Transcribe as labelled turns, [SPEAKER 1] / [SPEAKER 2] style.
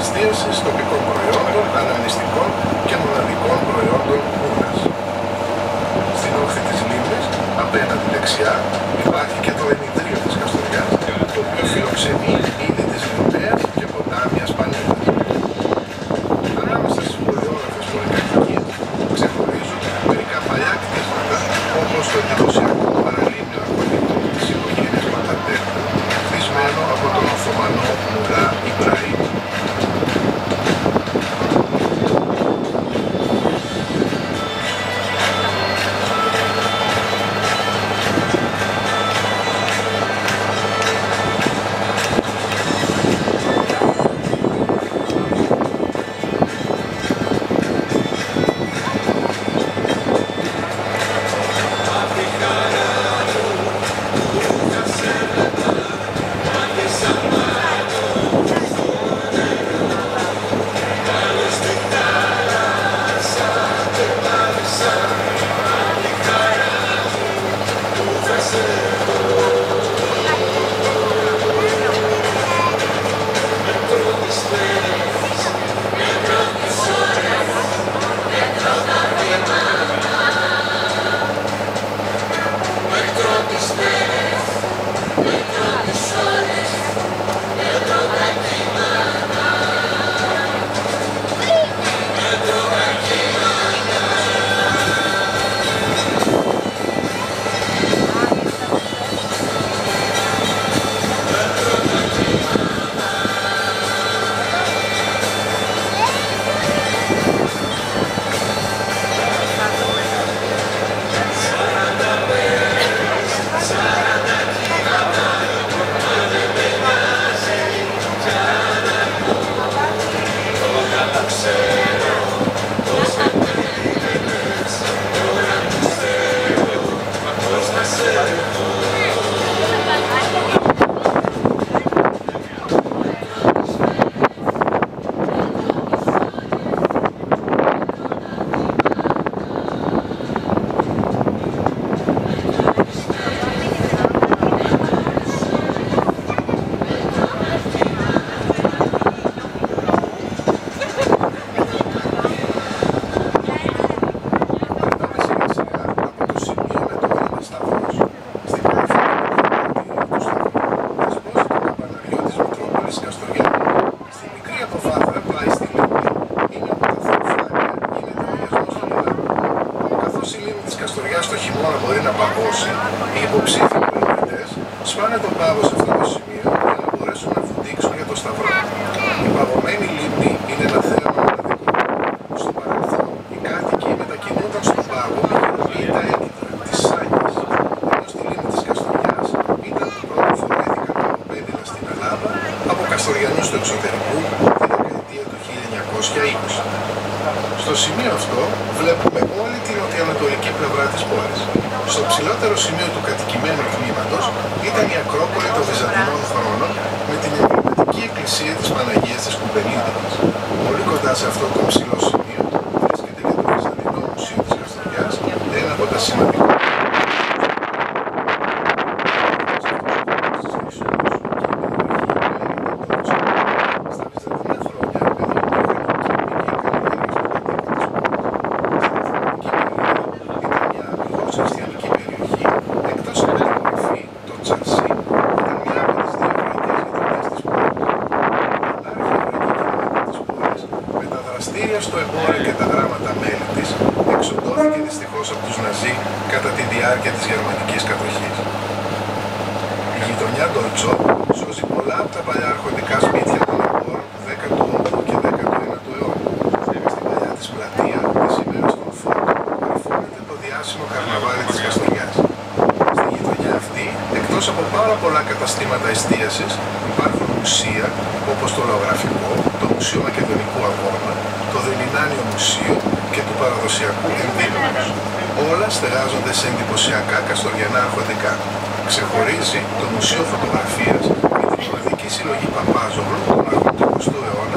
[SPEAKER 1] εστίασης τοπικών προϊόντων, αναμνηστικών και μοναδικών προϊόντων Ούνας. Στην όχθη της λίμνης, απέναντι δεξιά, υπάρχει και το ενιτρίο της Καστοριάς, το οποίο φιλοξενεί είδη της Λιμνέας και ποτάμιας Πανίδας. Ανάμεσα στις πολυόροφες πολυκατοικίες ξεχωρίζουν μερικά παλιά κτίσματα, όπως το εντυπωσιακό παραλίμνιο ακολίτο της οικογένειας Ματαντέρτα, χτισμένο από τον Οθωμανό Μουρά Ιμπραήμ. Στο χειμώνα μπορεί να παγώσει, οι υποψήφιοι πλανητές σπάνε τον πάγο σε αυτό το σημείο για να μπορέσουν να βουτήξουν για το Σταυρό. Η παγωμένη λίμνη είναι ένα θέμα μοναδικό. Στο παρελθόν, οι κάτοικοι μετακινούνταν στον πάγο με χειροποίητα έγκυτα της Σάγης, ενώ στη λίμνη της Καστοριάς ήταν το πρώτο που φορέθηκαν τα παπέδιλα στην Ελλάδα από Καστοριανούς του εξωτερικού τη δεκαετία του 1920. Στο σημείο αυτό βλέπουμε όλη την νοτιοανατολική πλευρά της πόλης. Στο ψηλότερο σημείο του κατοικημένου τμήματος ήταν η Ακρόπολη των Βυζαντινών χρόνων με την εμβληματική εκκλησία της Παναγίας της Κουμπελίδικης. Πολύ κοντά σε αυτό το ψηλό σημείο βρίσκεται και το Βυζαντινό Μουσείο της Καστοριάς, ένα από τα σημαντικότερα. Στο εμπόριο και τα γράμματα μέλη της εξοντώθηκε δυστυχώς από τους Ναζί κατά τη διάρκεια της γερμανικής κατοχής. Η γειτονιά Ντολτσό σώζει πολλά από τα παλιά αρχοντικά σπίτια των εμπόρων του 18ου και 19ου αιώνα. Στην παλιά της πλατεία, τις ημέρες των φόρτων, παρφώνεται το διάσημο καρναβάλι της Καστοριάς. Στη γειτονιά αυτή, εκτός από πάρα πολλά καταστήματα εστίασης, υπάρχουν μουσεία όπως το Λαογραφικό, το Μουσείο Μακεδονικού Αγώνα, το Δελινάνιο Μουσείο και του Παραδοσιακού Ενδύμνους. Όλα στεγάζονται σε εντυπωσιακά καστοριανά αρχοντικά. Ξεχωρίζει το Μουσείο Φωτογραφίας με την μοναδική συλλογή Παπάζογλου των αρχών του 20ου αιώνα